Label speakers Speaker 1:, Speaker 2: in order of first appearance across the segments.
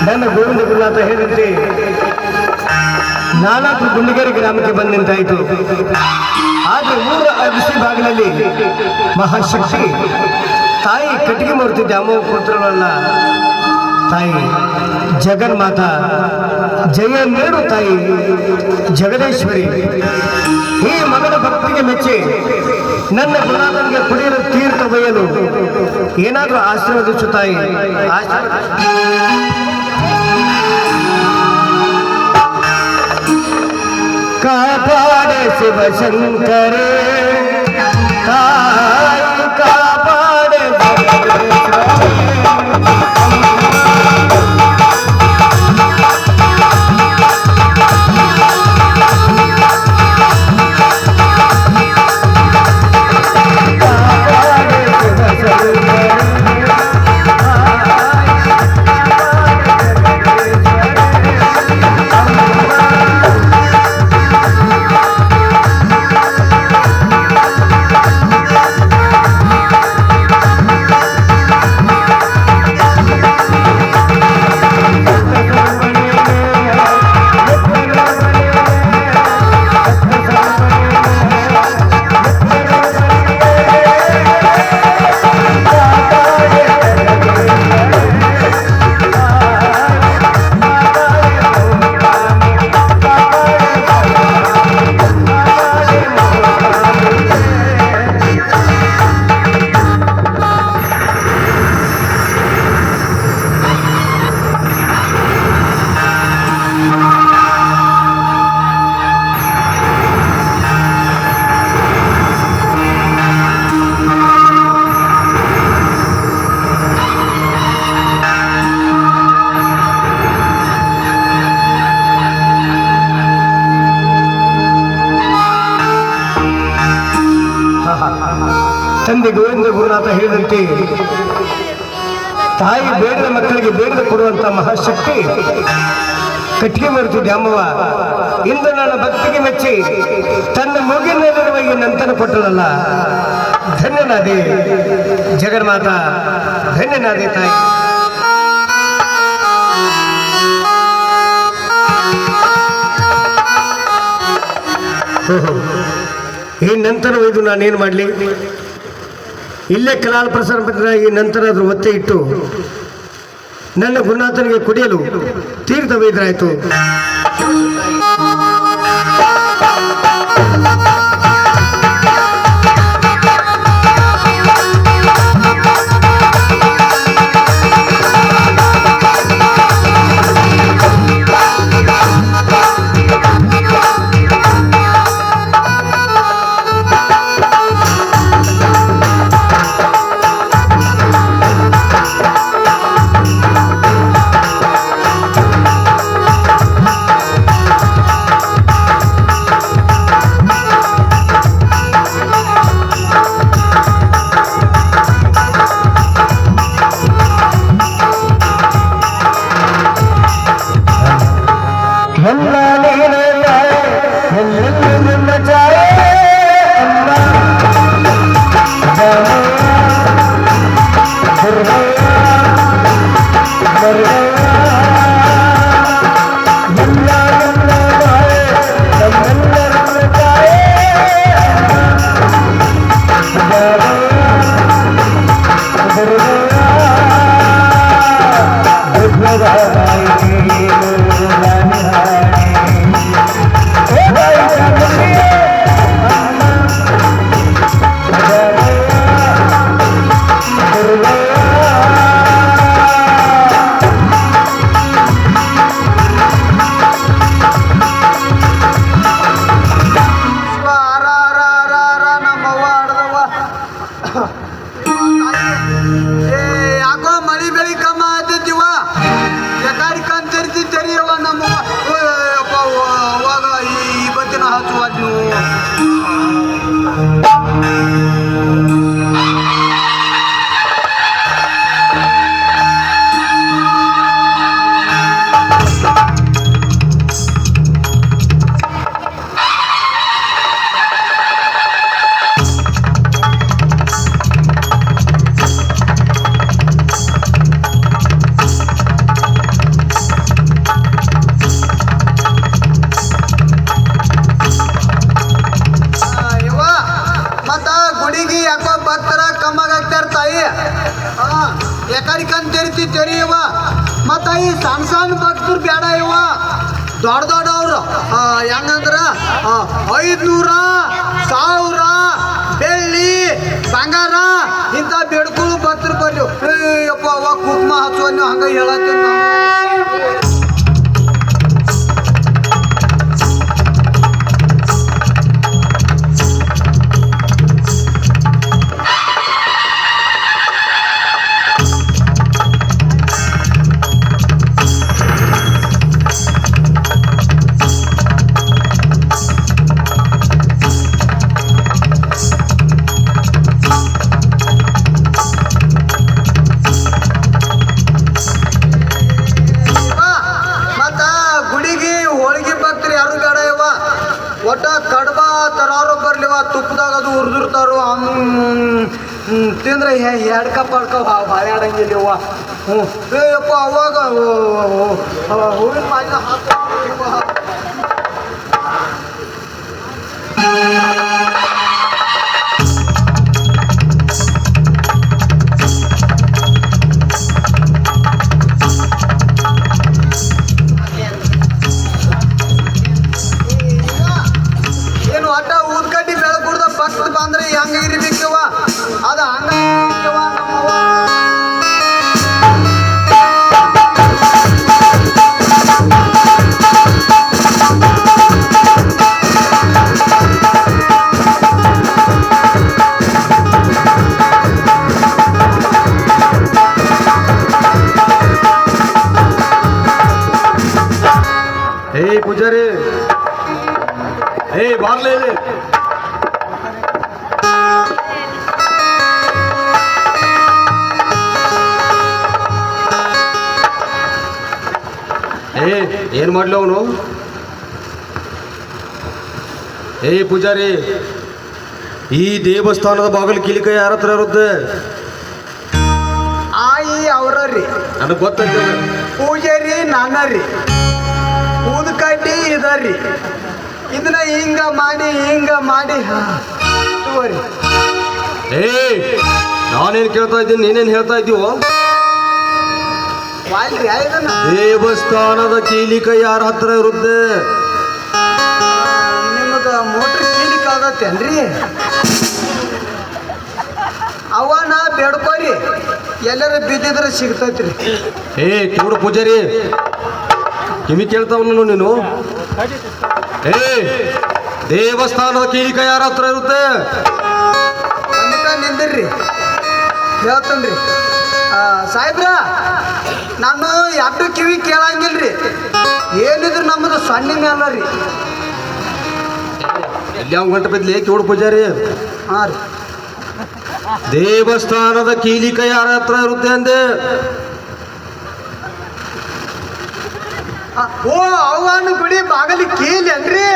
Speaker 1: ನನ್ನ ಗೋವಿಂದ ಗುರುನಾಥ ಹೇಳಿದಂತೆ ನಾನಾದ್ರೂ ಗುಂಡಿಗೇರಿ ಗ್ರಾಮಕ್ಕೆ ಬಂದು ನಿಂತಾಯಿತು. ಆದರೆ ಊರ ಅಗಸಿ ಬಾಗಿಲಲ್ಲಿ ಮಹಾಶಕ್ತಿ ತಾಯಿ ಕಟ್ಟಿಗೆ ಮೂರ್ತಿ ದ್ಯಾಮವ್ವ ಕೂತ್ರವಲ್ಲ, ತಾಯಿ ಜಗನ್ಮಾತ ಜಯ ನೀಡು ತಾಯಿ ಜಗದೀಶ್ವರಿ. ಈ ಮಗನ ಭಕ್ತಿಗೆ ಮೆಚ್ಚಿ ನನ್ನ ಗುರುನಾಥನಿಗೆ ಕುಡಿಯಲು ತೀರ್ಥ ಬಯಲು ಏನಾದರೂ ಆಶೀರ್ವದಿಸು ತಾಯಿ. ಕಾಪಾಡೆ ಶಿವಶಂಕರೇ ತಾಯಿ ಕಾಪಾಡೆ ತಂದೆ ಗೋವಿಂದ ಗುರುನಾಥ ಹೇಳಿದಂತೆ ತಾಯಿ ಬೇಡದ ಮಕ್ಕಳಿಗೆ ಬೇಡದ ಕೊಡುವಂತ ಮಹಾಶಕ್ತಿ ಕಟ್ಟಿಗೆ ಮೂರ್ತಿ ದ್ಯಾಮವ್ವ ಇಂದು ನನ್ನ ಭಕ್ತಿಗೆ ಮೆಚ್ಚಿ ತನ್ನ ಮಗುವಿನಲ್ಲಿರುವ ಈ ನಂತರ ಕೊಟ್ಟಳಲ್ಲ. ಧನ್ಯನಾದೆ ಜಗನ್ಮಾತ, ಧನ್ಯನಾದೆ ತಾಯಿ. ಈ ನಂತರ ಇದು ನಾನೇನು ಮಾಡಲಿ? ಇಲ್ಲೇ ಕಲಾಲ ಪ್ರಸಾರ ಪತ್ರ ಈ ನಂತರ ಅದ್ರ ಒತ್ತೆ ಇಟ್ಟು ನನ್ನ ಗುರುನಾಥನಿಗೆ ಕುಡಿಯಲು ತೀರ್ಥ ವೈದ್ಯರಾಯಿತು.
Speaker 2: ಇವ ಮತ್ತ ಈ ಸಣ್ಣ ಸಣ್ಣ ಭಕ್ತರು ಬೇಡ ಇವ ದೊಡ್ಡ ದೊಡ್ಡವ್ರು ಹೆಂಗಂದ್ರ 500 1000 ಬೆಳ್ಳಿ ಬಂಗಾರ ಇಂಥ ಬೇಡ್ಕೊಳ್ಳು ಭಕ್ತರು ಬರ್ಲಿ ಅಪ್ಪ ಅವ ಕುಂಕುಮ ಹಚ್ಚುವ ನೀವು ಹಂಗ ಹೇಳತ್ತೀವಿ ನಾವು ಒಟ್ಟ ಕಡ್ಬ ತರಾರು ಬರ್ಲಿವ ತುಪ್ಪದಾಗ ಅದು ಹುರಿದಿರ್ತಾರೋ ತಿಂದ್ರೆ ಎಡ್ಕ ಪಡ್ಕ ಹಾಳಾಡಂಗಿಲ್ಲವ ಅಪ್ಪ ಅವಾಗ ಹೂವಿನ ಮಾಲಿನ ಬಂದ್ರೆ ಹಂಗ ಇರ್ಬೇಕವ ಅದ ಹಂಗ
Speaker 1: ಏ ಪೂಜಾರಿ ಏ ಬಾರ್ಲೇ ಏನ್ ಮಾಡ್ಲಿ ಅವನು ಏ ಪೂಜಾರಿ ಈ ದೇವಸ್ಥಾನದ ಬಾಗಿಲು ಕಿಲಿಕ ಯಾರ ಹತ್ರ ಇರುತ್ತೆ
Speaker 2: ಆಯಿ ಅವ್ರಿ
Speaker 1: ನನಗೆ ಗೊತ್ತೈತೆ
Speaker 2: ಪೂಜಾರಿ ನಾನರಿ ಊದಕಡ್ಡಿ ಇದರಿ ಇದನ್ನ ಹಿಂಗ ಮಾಡಿ ತಗೋರಿ
Speaker 1: ಏ ನಾನೇನ್ ಕೇಳ್ತಾ ಇದ್ದೀನಿ ನೀನೇನ್ ಹೇಳ್ತಾ ಇದ್ದೀವೋ ದೇವಸ್ಥಾನದ ಕೀಲಿಕ ಯಾರ ಹತ್ರ ಇರುತ್ತೆ
Speaker 2: ನಿಮಗ ಮೋಟ್ರ್ ಕೀಲಿಕ ಆಗತ್ತೇನ್ರಿ ಅವನ ಬೇಡ್ಕೋರಿ ಎಲ್ಲರ ಬಿದ್ದಿದ್ರೆ ಸಿಗ್ತೈತ್ರಿ
Speaker 1: ಏ ಕೂಡು ಪೂಜಾರಿ ಕಿವಿ ಕೇಳ್ತಾವನು ನೀನು ಏ ದೇವಸ್ಥಾನದ ಕೀಲಿಕ ಯಾರ ಹತ್ರ ಇರುತ್ತೆ
Speaker 2: ನಿಂದಿರ್ರಿ ಹೇಳ್ತನ್ರಿ ಸಾಹೇಬ್ರ ನಾನು ಎರಡು ಕಿವಿ ಕೇಳಂಗಿಲ್ರಿ ಏನಿದ್ರು ನಮ್ಮದು ಸಣ್ಣ ಮೇಲ ರೀ
Speaker 1: ಎಲ್ಲಿ ಯಾವ ಗಂಟೆ ಬಿದ್ಲಿ ಕೇಳು ಪೂಜಾರಿ
Speaker 2: ಹಾಂ ರೀ
Speaker 1: ದೇವಸ್ಥಾನದ ಕೀಲಿಕ ಯಾರ ಹತ್ರ ಇರುತ್ತೆ ಅಂದೆ
Speaker 2: ಓ ಅವನು ಬಿಡಿ ಬಾಗಲಿ ಕೀಲಿ ಅನ್ರಿ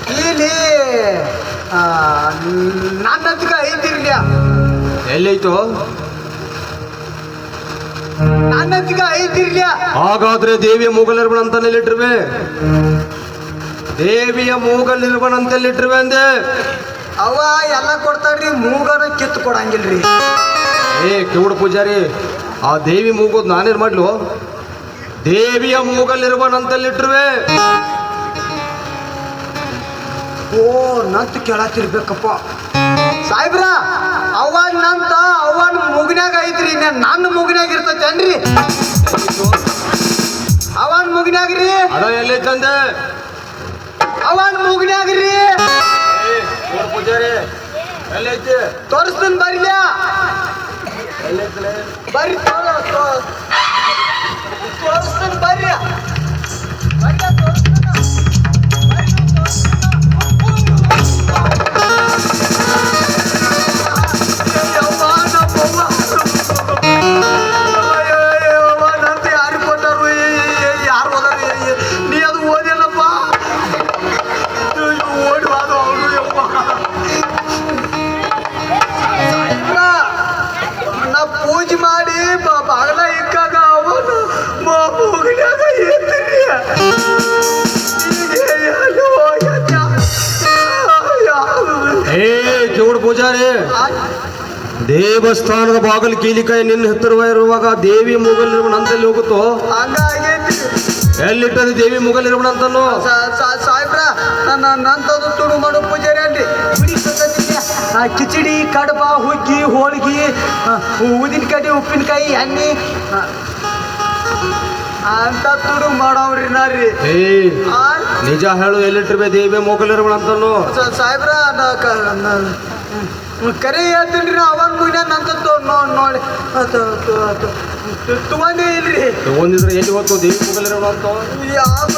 Speaker 2: ಕೀಲಿ ನನ್ನ ಹತ್ರ ಐತಿರ್ಲಿ
Speaker 1: ಎಲ್ಲೈತು
Speaker 2: ನನ್ನ ಹತ್ರ ಐತಿರ್ಲಿ
Speaker 1: ಹಾಗಾದ್ರೆ ದೇವಿಯ ಮೂಗಲಿರ್ಬಣ ಅಂತಲ್ಲಿಟ್ಟಿರುವೆ ದೇವಿಯ ಮೂಗಲಿರ್ಬಣ ಅಂತಲ್ಲಿಟ್ಟಿರುವೆ ಅಂದೆ
Speaker 2: ಅವ ಎಲ್ಲ ಕೊಡ್ತಾರ್ರಿ ಮೂಗನ ಕಿತ್ತು ಕೊಡಂಗಿಲ್ರಿ
Speaker 1: ಏ ಕಿವುಡು ಪೂಜಾರಿ ಆ ದೇವಿ ಮೂಗೋದು ನಾನೇನ್ ಮಾಡ್ಲು ದೇವಿಯ ಮೂಗಲಿರ್ಬಣ ಅಂತಲ್ಲಿಟ್ಟಿರುವೆ
Speaker 2: ಓ ನಂತ ಕೇಳತ್ತಿರ್ಬೇಕಪ್ಪ ಸಾಹೇಬ್ರ ಅವನ್ ನಂತ ಅವನ್ ಮುಗಿನಾಗ ಐತ್ರಿ ನನ್ನ ಮುಗಿನಾಗ ಇರ್ತೈತೇನ್ರಿ ಅವನ್ ಮುಗಿನಾಗ್ರಿ
Speaker 1: ಅದ ಎಲ್ಲೈತಂದೆ
Speaker 2: ಅವನ್ ಮುಗಿನಾಗ್ರಿ
Speaker 1: ಪೂಜಾರಿ ಎಲ್ಲೈತಿ
Speaker 2: ತೋರಿಸ್ತೀನಿ ಬರ್ಲ ಬರ್ರಿ ತೋರಿಸ್ತೀನಿ ಬರ್ರಿ ಪೂಜೆ ಮಾಡಿ ಬಾಗಲ
Speaker 3: ದೇವಸ್ಥಾನದ ಬಾಗಿಲು ಕೀಲಿಕಾಯಿ ನಿನ್ನ ಹತ್ತಿರ ಇರುವಾಗ ದೇವಿ ಮೂಗಲಿರುವ ನಂತಲ್ಲಿ ಹೋಗುತ್ತೋ
Speaker 2: ಹಂಗಾಗೈತಿ
Speaker 3: ಎಲ್ಲಿಟ್ಟದು ದೇವಿ ಮೂಗಲಿರುವ ಅಂತನೋ
Speaker 2: ಸಾಹೇಬ್ರ ನಂತದು ತುಡು ಮಾಡೋ ಪೂಜಾರಿ ಅಲ್ರಿ ಗುಡಿ ಪದ್ಧತಿಗೆ ಕಿಚಡಿ ಕಡಬ ಹುಗ್ಗಿ ಹೋಳಿಗೆ ಉದಿನಕಾಯಿ ಉಪ್ಪಿನಕಾಯಿ ಎಣ್ಣೆ ಅಂತ ತುಡು ಮಾಡವ್ರಿ ನಾರಿ
Speaker 3: ನಿಜ ಹೇಳು ಎಲ್ಲಿಟ್ಟಿರ್ಬೇ ದೇವಿ ಮೂಗಲಿರುವ ಅಂತನೋ
Speaker 2: ಸಾಹೇಬ್ರ ಕರೆ ಹೇಳ್ತೀನಿ ರೀ ಅವಾಗ ಮುನ್ನ ನಂತ ನೋಡಿ ತಗೊಂಡೇ ಇಲ್ರಿ
Speaker 3: ತಗೊಂಡಿದ್ರೆ ಎಲ್ಲಿ ಹೋಗ್ತು ದೇವಿ ಮೂಗಲಿರುವ ಅಂತ
Speaker 2: ಯಾವ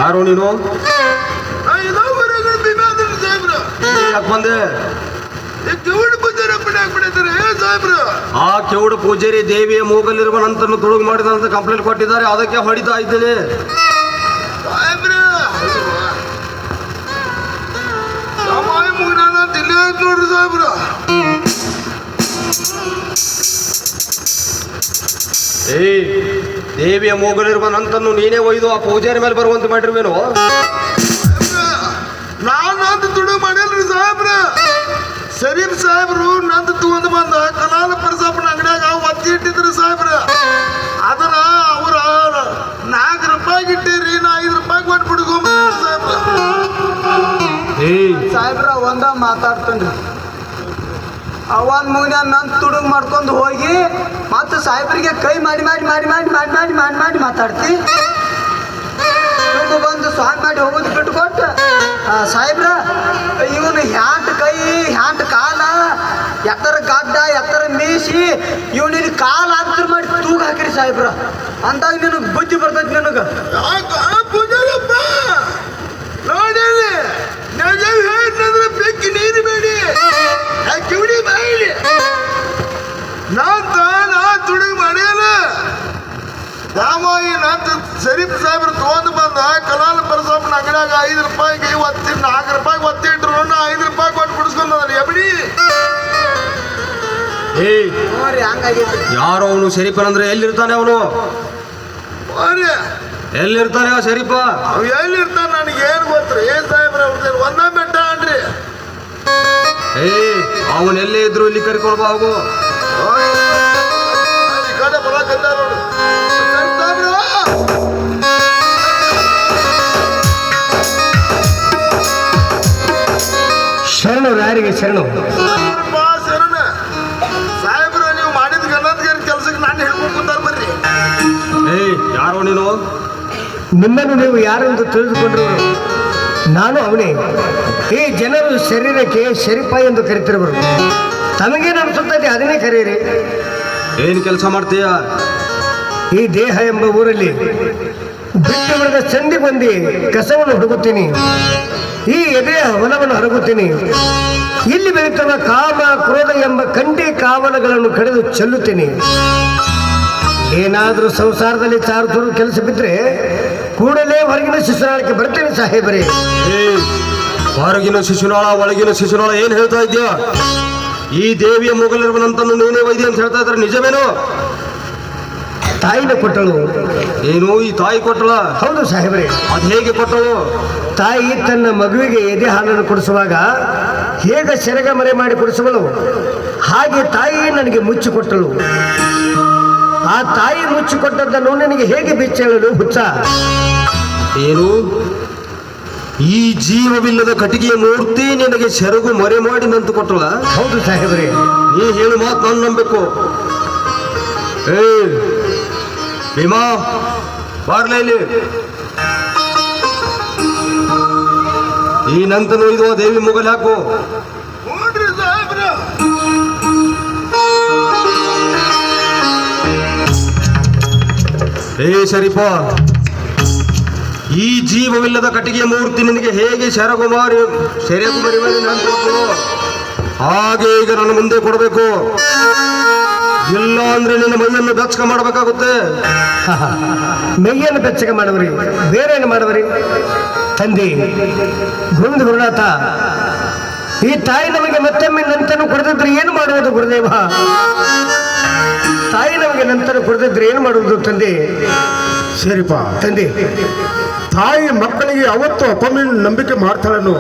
Speaker 3: ಯಾರು ನೀನು ಯಾಕೆ ಬಂದೆ ಆ ಕೆವುಡು ಪೂಜಾರಿ ದೇವಿಯ ಮೂಗಲಿರುವ ನಂತನ್ನು ತುಳುಗು ಮಾಡಿದಂತ ಕಂಪ್ಲೇಂಟ್ ಕೊಟ್ಟಿದ್ದಾರೆ ಅದಕ್ಕೆ ಹೊಡಿತಾ ಇದ್ದೇನೆ ದೇವಿಯ ಮೂಗಲಿರುವ ನಂತನ್ನು ನೀನೇ ಒಯ್ದು ಆ ಪೂಜಾರಿ ಮೇಲೆ ಬರುವಂತೆ ಮಾಡಿರುವೇನು
Speaker 4: ನಾನು ತುಡು ಮಾಡಿಲ್ರಿ ಸಾಹೇಬ್ರ ಶರೀಫ್ ಸಾಹೇಬ್ರು ನಂದು ತಗೊಂಡು ಬಂದ ಕಲಾಲ ಪ್ರಸಾಪನ ಅಂಗಡಿಯಾಗ ಒತ್ತಿ ಇಟ್ಟಿದ್ರು ಸಾಹೇಬ್ರ ಅದನ್ನ ಅವ್ರ 4 ರೂಪಾಯಿಗೆ ಇಟ್ಟಿರಿ ನಾ 5 ರೂಪಾಯಿ ಕೊಟ್ಟು ಬಿಡ್ಕೊಂಬ ಸಾಹೇಬ್ರ
Speaker 2: ಸಾಹೇಬ್ರ ಒಂದ ಮಾತಾಡ್ತೇನ್ರಿ ಅವನ್ ಮುಗಿನ ನನ್ ತುಡುಗ್ ಮಾಡ್ಕೊಂಡು ಹೋಗಿ ಮತ್ತೆ ಸಾಹೇಬ್ರಿಗೆ ಕೈ ಮಾಡಿ ಮಾಡಿ ಮಾಡಿ ಮಾಡಿ ಮಾಡಿ ಮಾಡಿ ಮಾಡಿ ಮಾಡಿ ಮಾತಾಡ್ತಿ ಬಂದು ಸ್ವಾಮಿ ಮಾಡಿ ಹೋಗೋದು ಬಿಟ್ಕೊಟ್ಟು ಸಾಹೇಬ್ರ ಇವನು ಹ್ಯಾಂಟ್ ಕೈ ಹ್ಯಾಂಟ್ ಕಾಲ ಎತ್ತರ ಗಡ್ಡ ಎತ್ತರ ಮೀಸಿ ಇವನಿಗೆ ಕಾಲು ಹಾಕ್ತಿರ್ ಮಾಡಿ ತೂಗ ಹಾಕಿರಿ ಸಾಹೇಬ್ರ ಅಂದಾಗ ನಿನಗೆ ಬುದ್ಧಿ ಬರ್ತೈತಿ ನಿನಗೆ
Speaker 4: ಪೂಜಾರಪ್ಪ ನೋಡಿ ಹೇಳ್ತಂದ್ರೆ ಬೆಕ್ಕಿ ನೀರು ಬೇಡಿ ಕಿವಿಡಿ ಬಾಯಿಲಿ ನಾ ತುಡುಗ್ ಮಾಡ್ಯಾನ ರಾಮಾಯಿ ನಂತ ಶರೀಫ್ ಸಾಹೇಬ್ರು ತಗೊಂಡು ಬಂದ ಕಲಾಲ ಪರಸಪ್ಪನ ಅಂಗಡಿಯಾಗ 5 ರೂಪಾಯಿಗೆ 4 ರೂಪಾಯಿಗೆ ಒತ್ತಿ ಇಟ್ರು 5 ರೂಪಾಯಿ ಕೊಟ್ಟು ಬಿಡಿಸ್ಕೊಂಡ ಎಬಡಿ
Speaker 3: ಯಾರು ಅವನು ಶರೀಫನಂದ್ರೆ ಎಲ್ಲಿರ್ತಾನೆ ಅವನು ಎಲ್ಲಿರ್ತಾನೆ ಆ ಶರೀಫ
Speaker 4: ಅವ್ ಎಲ್ಲಿರ್ತಾನ ನನಗೆ ಏನ್ ಗೊತ್ತ್ರಿ ಏನ್ ಸಾಹೇಬ್ರ ಅವ್ರದ್ದು ಒಂದ ಬೆಟ್ಟ ಅನ್ರಿ
Speaker 3: ಅವನ್ ಎಲ್ಲೇ ಇದ್ರು ಇಲ್ಲಿ ಕರ್ಕೊಂಡು ಬಾ ಹೋಗು
Speaker 4: ಈ ಕಡೆ ಬರಕಂತಾರ ನೋಡು
Speaker 1: ಶರಣು ಯಾರಿಗೆ ಶರಣು
Speaker 4: ಶರಣ ಸಾಹೇಬ್ರ ನೀವು ಮಾಡಿದ ಗನ್ನತ್ಗಾರಿ ಕೆಲ್ಸಕ್ಕೆ ನಾನು ಹಿಡ್ಕೊಂಡು ಕೂತಾರ ಬರ್ರಿ
Speaker 3: ಯಾರು ನೀನು
Speaker 1: ನಿಮ್ಮನ್ನು ನೀವು ಯಾರೆಂದು ತಿಳಿದುಕೊಂಡ್ರು ನಾನು ಅವನೇ ಈ ಜನರು ಶರೀರಕ್ಕೆ ಶರೀಫ ಎಂದು ಕರೀತಿರುವರು ತಮಗೇನು ಅನಿಸುತ್ತದೆ ಅದನ್ನೇ ಕರೀರಿ
Speaker 3: ಏನ್ ಕೆಲಸ ಮಾಡ್ತೀಯ
Speaker 1: ಈ ದೇಹ ಎಂಬ ಊರಲ್ಲಿ ಬಿಟ್ಟು ಬಿಡದ ಸಂಧಿ ಬಂದಿ ಕಸವನ್ನು ಹುಡುಗುತ್ತೀನಿ ಈ ಎದೆಯ ಹೊಲವನ್ನು ಹರಗುತ್ತೀನಿ ಇಲ್ಲಿ ಬೆಳೀತಿರುವ ಕಾಮ ಕ್ರೋಧ ಎಂಬ ಕಂಡಿ ಕಾವಲುಗಳನ್ನು ಕಡಿದು ಚೆಲ್ಲುತ್ತೀನಿ ಏನಾದರೂ ಸಂಸಾರದಲ್ಲಿ ಚಾರು ಕೆಲಸ ಬಿದ್ದರೆ ಕೂಡಲೇ ಹೊರಗಿನ ಶಿಶುನಾಳಕ್ಕೆ ಬರ್ತೇನೆ ಸಾಹೇಬರೇ
Speaker 3: ಹೊರಗಿನ ಶಿಶುನಾಳ ಒಳಗಿನ ಶಿಶುನಾಳ ಏನ್ ಹೇಳ್ತಾ ಇದ್ಯಾ ಈ ದೇವಿಯ ಮೂಗಲಿರುವನಂತನ್ನು ನೀನೇ ವೈದ್ಯ ಅಂತ ಹೇಳ್ತಾ ಇದ್ರೆ ನಿಜವೇನು
Speaker 1: ತಾಯಿನ ಕೊಟ್ಟಳು
Speaker 3: ಏನು ಈ ತಾಯಿ ಕೊಟ್ಟಳ
Speaker 1: ಹೌದು ಸಾಹೇಬರೇ
Speaker 3: ಅದ್ ಹೇಗೆ ಕೊಟ್ಟಳು
Speaker 1: ತಾಯಿ ತನ್ನ ಮಗುವಿಗೆ ಎದೆ ಹಾಲನ್ನು ಕುಡಿಸುವಾಗ ಹೇಗೆ ಸೆರಗ ಮರೆ ಮಾಡಿ ಕುಡಿಸುವಳು ಹಾಗೆ ತಾಯಿ ನನಗೆ ಮುಚ್ಚಿಕೊಟ್ಟಳು ಆ ತಾಯಿ ಮುಚ್ಚಿಕೊಟ್ಟದ್ದನ್ನು ನನಗೆ ಹೇಗೆ ಬಿಚ್ಚೇಳಲು ಹುಚ್ಚ
Speaker 3: ಏನು ಈ ಜೀವವಿಲ್ಲದ ಕಟ್ಟಿಗೆಯ ಮೂರ್ತಿ ನಿನಗೆ ಸೆರಗು ಮರೆ ಮಾಡಿ ನಂತು ಕೊಟ್ಟಳ
Speaker 1: ಹೌದು ಸಾಹೇಬರೇ
Speaker 3: ನೀ ಹೇಳು ಮಾತು ನಾನು ನಂಬಬೇಕು ಭೀಮಾ ಬಾರ್ಲ ಇಲ್ಲಿ ಈ ನಂತನು ಇದು ದೇವಿ ಮುಗಲ್ ಹಾಕು
Speaker 4: ನೋಡ್ರಿ ಸಾಹೇಬ್ರ
Speaker 3: ಶರೀಫ ಈ ಜೀವವಿಲ್ಲದ ಕಟ್ಟಿಗೆಯ ಮೂರ್ತಿ ನಿನಗೆ ಹೇಗೆ ಸೆರಗುಮಾರಿ ಹಾಗೆ ಈಗ ನನ್ನ ಮುಂದೆ ಕೊಡಬೇಕು ಇಲ್ಲ ಅಂದ್ರೆ ನಿನ್ನ ಮೈಯನ್ನು ಬೆಚ್ಚಗ ಮಾಡಬೇಕಾಗುತ್ತೆ.
Speaker 1: ಮೈಯನ್ನು ಬೆಚ್ಚಗ ಮಾಡುವರಿ, ಬೇರೆ ಏನು ಮಾಡುವರಿ? ತಂದೆ ಗೋವಿಂದ ಗುರುನಾಥ, ಈ ತಾಯಿ ನಮಗೆ ಮತ್ತೊಮ್ಮೆ ನಂತನ್ನು ಕೊಡದಿದ್ರೆ ಏನು ಮಾಡುವುದು ಗುರುದೇವ? ತಾಯಿ ನಮಗೆ ನಂತನ್ನು ಕೊಡದಿದ್ರೆ ಏನು ಮಾಡುವುದು ತಂದೆ?
Speaker 4: ಸರಿಪ
Speaker 1: ತಂದೆ,
Speaker 4: ತಾಯಿ ಮಕ್ಕಳಿಗೆ ಅವತ್ತು ಅಪಮಿನ ನಂಬಿಕೆ ಮಾಡ್ತಾಳನು.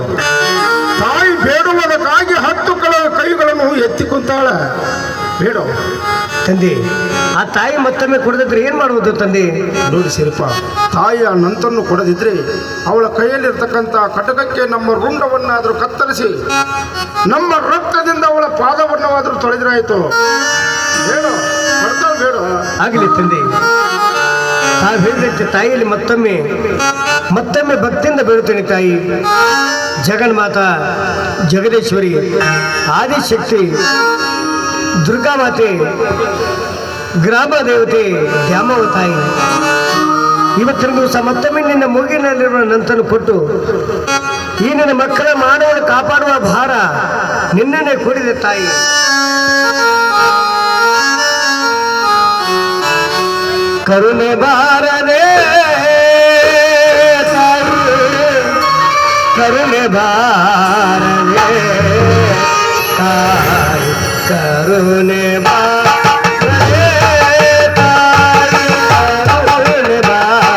Speaker 4: ತಾಯಿ ಬೇಡುವುದಕ್ಕಾಗಿ 10 ಕೈಗಳನ್ನು ಎತ್ತಿ ಕುಂತಾಳ. ಬೇಡ
Speaker 1: ತಂದೆ, ಆ ತಾಯಿ ಮತ್ತೊಮ್ಮೆ ಕೊಡದಿದ್ರೆ ಏನು ಮಾಡುವುದು ತಂದೆ?
Speaker 4: ನೋಡಿ ಸಿರಿಪ, ತಾಯಿಯ ನಂತನ್ನು ಕೊಡದಿದ್ರೆ ಅವಳ ಕೈಯಲ್ಲಿರ್ತಕ್ಕಂಥ ಕಟಕಕ್ಕೆ ನಮ್ಮ ರುಂಡವನ್ನಾದರೂ ಕತ್ತರಿಸಿ ನಮ್ಮ ರಕ್ತದಿಂದ ಅವಳ ಪಾದವನ್ನವಾದರೂ ತೊಳೆದ್ರಾಯ್ತು. ಬೇಡ ಬರ್ತಾಳ, ಬೇಡ.
Speaker 1: ಆಗಲಿ ತಂದೆ, ತಾವು ಹೇಳಿದಂತೆ ತಾಯಿಯಲ್ಲಿ ಮತ್ತೊಮ್ಮೆ ಭಕ್ತಿಯಿಂದ ಬೇಡುತ್ತೇನೆ. ತಾಯಿ ಜಗನ್ಮಾತಾ, ಜಗದೀಶ್ವರಿ, ಆದಿಶಕ್ತಿ, ದುರ್ಗಾಮಾತೆ, ಗ್ರಾಮ ದೇವತೆ, ದ್ಯಾಮವ ತಾಯಿ, ಇವತ್ತಿನ ದಿವಸ ಮತ್ತೊಮ್ಮೆ ನಿನ್ನ ಮೂಗಿನಲ್ಲಿರುವ ನಂತನ್ನು ಕೊಟ್ಟು ಈ ನನ್ನ ಮಕ್ಕಳ ಮಾನವನ ಕಾಪಾಡುವ ಭಾರ ನಿನ್ನನ್ನೇ ಕೂಡಿದೆ ತಾಯಿ. ಕರುಣೆ ಬಾರದೆ ತಾಯಿ, ಕರುಣೆ ಬಾರದೆ ತಾಯಿ, ಕರುಣೆ ಬಾರದೆ ತಾಯಿ, ಕರುಣೆ ಬಾರದೆ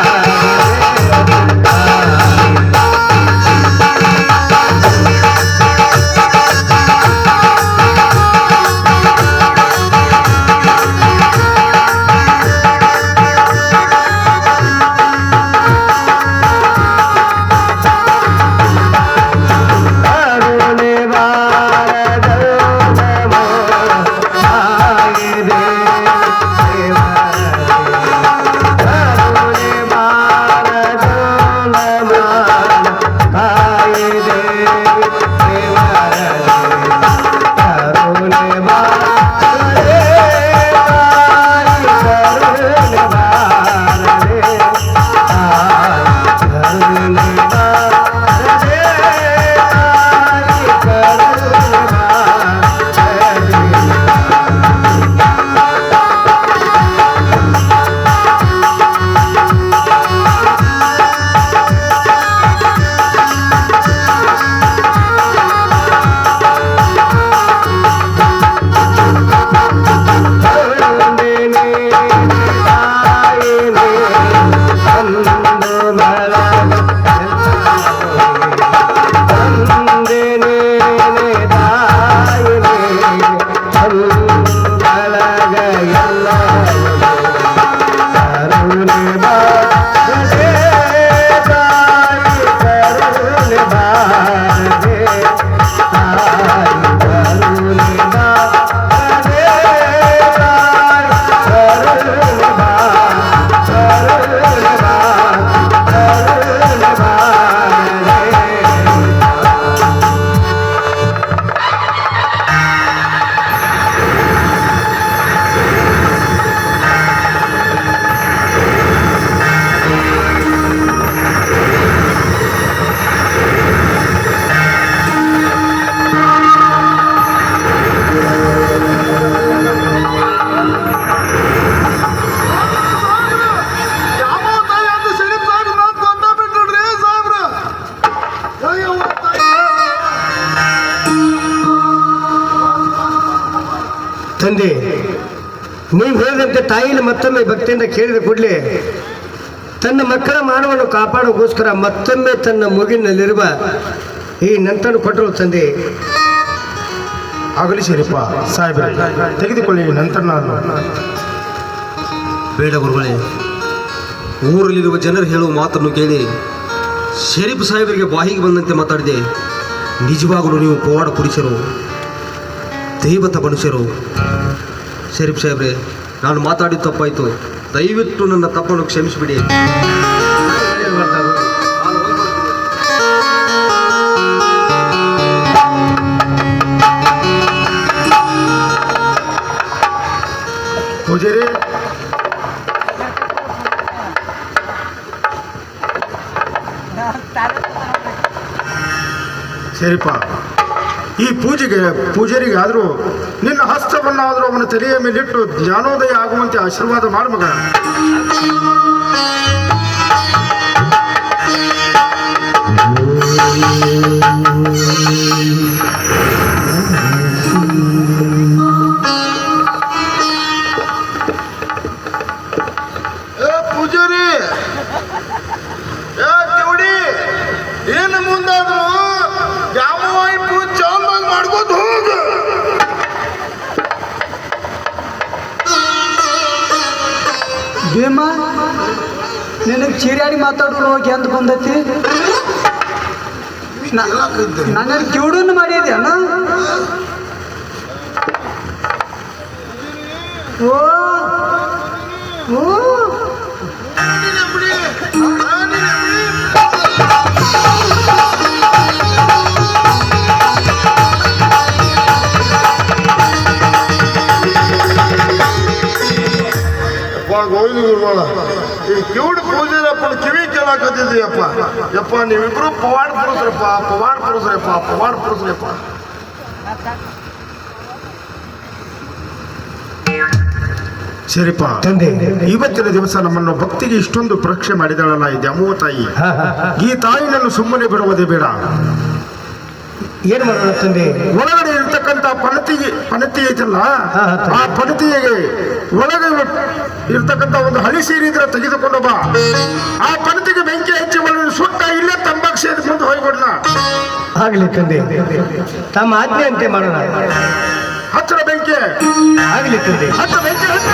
Speaker 1: ತಂದೆ, ನೀವು ಹೇಳಿದಂತೆ ತಾಯಿಯಲ್ಲಿ ಮತ್ತೊಮ್ಮೆ ಭಕ್ತಿಯಿಂದ ಕೇಳಿದ ಕೂಡಲೇ ತನ್ನ ಮಕ್ಕಳ ಮಾನವನ್ನು ಕಾಪಾಡೋಗೋಸ್ಕರ ಮತ್ತೊಮ್ಮೆ ತನ್ನ ಮೂಗಿನಲ್ಲಿರುವ ಈ ನಂತನ್ನು ಕೊಟ್ಟರು ತಂದೆ.
Speaker 4: ಆಗಲಿ ಶರೀಫ ಸಾಹೇಬ್ರೆ, ತೆಗೆದುಕೊಳ್ಳಿ ನಂತರ ನಾನು.
Speaker 3: ಬೇಡ ಗುರುಗಳೇ, ಊರಲ್ಲಿರುವ ಜನರು ಹೇಳುವ ಮಾತನ್ನು ಕೇಳಿ ಶರೀಫ್ ಸಾಹೇಬರಿಗೆ ಬಾಯಿಗೆ ಬಂದಂತೆ ಮಾತಾಡಿದೆ. ನಿಜವಾಗಲೂ ನೀವು ಪವಾಡ ಪುರುಷರು, ದೈವತ ಮನುಷ್ಯರು. ಶರೀಫ್ ಸಾಹೇಬ್ರೆ, ನಾನು ಮಾತಾಡಿದ ತಪ್ಪಾಯಿತು, ದಯವಿಟ್ಟು ನನ್ನ ತಪ್ಪನ್ನು ಕ್ಷಮಿಸಿಬಿಡಿ.
Speaker 4: ಪೂಜಾರಿ, ಶರೀಫ ಈ ಪೂಜಾರಿಗೆ ಆದರೂ ನಿನ್ನ ಹಸ್ತವನ್ನಾದರೂ ಅವನ ತಲೆಯ ಮೇಲಿಟ್ಟು ಜ್ಞಾನೋದಯ ಆಗುವಂತೆ ಆಶೀರ್ವಾದ ಮಾಡು ಮಗ. ಪೂಜಾರಿ ದೇವಡಿ ಏನು ಮುಂದಾದ್ರು ದ್ಯಾಮವ್ವಾಯಿ ಪೂಜೆ ಚಂದಾಗಿ ಮಾಡ್ಕೋತ ಹೋಗ.
Speaker 2: ಭೀಮ ನಿನಗೆ ಚೀರಾಡಿ ಮಾತಾಡೋರು ಹೋಗಿ ಅಂತ ಬಂದೈತಿ. ನನ್ನ ಕಿವುಡನ್ನು ಮಾಡಿದ್ಯಾನ? ಓ ಓ
Speaker 4: ಗೋವಿಂದ ಗುರುಗಳ ಈ ಕಿವುಡು ಪೂಜಾರಪ್ಪನ ಕಿವಿ ಕೇಳಾಕತ್ತಿದ್ದೀಯಪ್ಪ. ಯಪ್ಪ ನೀವಿಬ್ರು ಪವಾಡ ಪುರುಷರಪ್ಪ. ಸರಿಪ್ಪ
Speaker 1: ತಂದೆ
Speaker 4: ಇವತ್ತಿನ ದಿವಸ ನಮ್ಮನ್ನು ಭಕ್ತಿಗೆ ಇಷ್ಟೊಂದು ಪರೀಕ್ಷೆ ಮಾಡಿದಳಲ್ಲ ಈ ದ್ಯಾಮವ್ವ ತಾಯಿ. ಈ ತಾಯಿನನ್ನು ಸುಮ್ಮನೆ ಬಿಡುವುದೇ ಬೇಡ.
Speaker 1: ಏನು ಮಾಡೋಣ ತಂದೆ?
Speaker 4: ಒಳಗಡೆ ಇರ್ತಕ್ಕಂಥ ಪಣತಿ ಐತಲ್ಲ, ಆ ಪಣತಿಗೆ ಒಳಗೆ ಇರ್ತಕ್ಕಂಥ ಒಂದು ಹಳಿ ಸೀರೆ ಇದ್ರೆ ತೆಗೆದುಕೊಂಡು ಬಾ. ಆ ಪಣತಿಗೆ ಬೆಂಕಿ ಹಚ್ಚಿ ಒಳಗೆ ಸುಟ್ಟ ಇಲ್ಲೇ ತಂಬಾಕು ಸೇರಿ ಮುಂದೆ ಹೋಗ್ಬಿಡ್ನ.
Speaker 1: ಆಗ್ಲಿ ತಂದೆ, ತಮ್ಮ ಆಜ್ಞೆ ಅಂತೆ ಮಾಡೋಣ.
Speaker 4: ಹತ್ತಿರ ಬೆಂಕಿ
Speaker 1: ಆಗ್ಲಿ ತಂದೆ.
Speaker 4: ಹತ್ತಿರ ಬೆಂಕಿ ಹಚ್ಚ.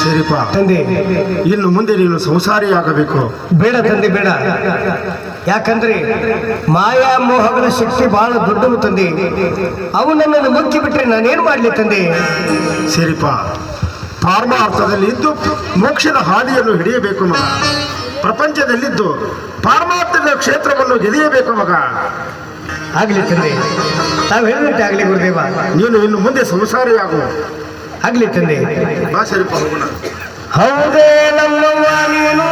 Speaker 4: ಸರಿಪಾ
Speaker 1: ತಂದೆ,
Speaker 4: ಇನ್ನು ಮುಂದೆ ನೀನು ಸಂಸಾರಿಯಾಗಬೇಕು.
Speaker 1: ಬೇಡ ತಂದೆ ಬೇಡ. ಯಾಕಂದ್ರೆ ಮಾಯಾ ಮೋಹಗಳ ಶಕ್ತಿ ಬಹಳ ದೊಡ್ಡವು ತಂದೆ. ಅವು ನನ್ನನ್ನು ಮುಕ್ಕಿ ಬಿಟ್ರೆ ನಾನೇನು ಮಾಡ್ಲಿ ತಂದೆ?
Speaker 4: ಸರಿಪಾ, ಪಾರಮಾರ್ಥದಲ್ಲಿ ಇದ್ದು ಮೋಕ್ಷದ ಹಾದಿಯನ್ನು ಹಿಡಿಯಬೇಕು ಮಗ. ಪ್ರಪಂಚದಲ್ಲಿದ್ದು ಪಾರಮಾರ್ಥದ ಕ್ಷೇತ್ರವನ್ನು ಗೆದಿಯಬೇಕು ಮಗ.
Speaker 1: ಆಗ್ಲಿ ತಂದೆ, ತಾವು ಹೇಳಿದಂತೆ ಆಗ್ಲಿ ಗುರುದೇವ.
Speaker 4: ನೀನು ಇನ್ನು ಮುಂದೆ ಸಂಸಾರಿಯಾಗು.
Speaker 1: ಆಗ್ಲಿ ತಂದೆ.
Speaker 4: ಬಾ ಸರಿಪಾ, ಹೋಗೋಣ.
Speaker 1: ಹೌದೇ ನಮ್ಮವ್ವ ನೀನು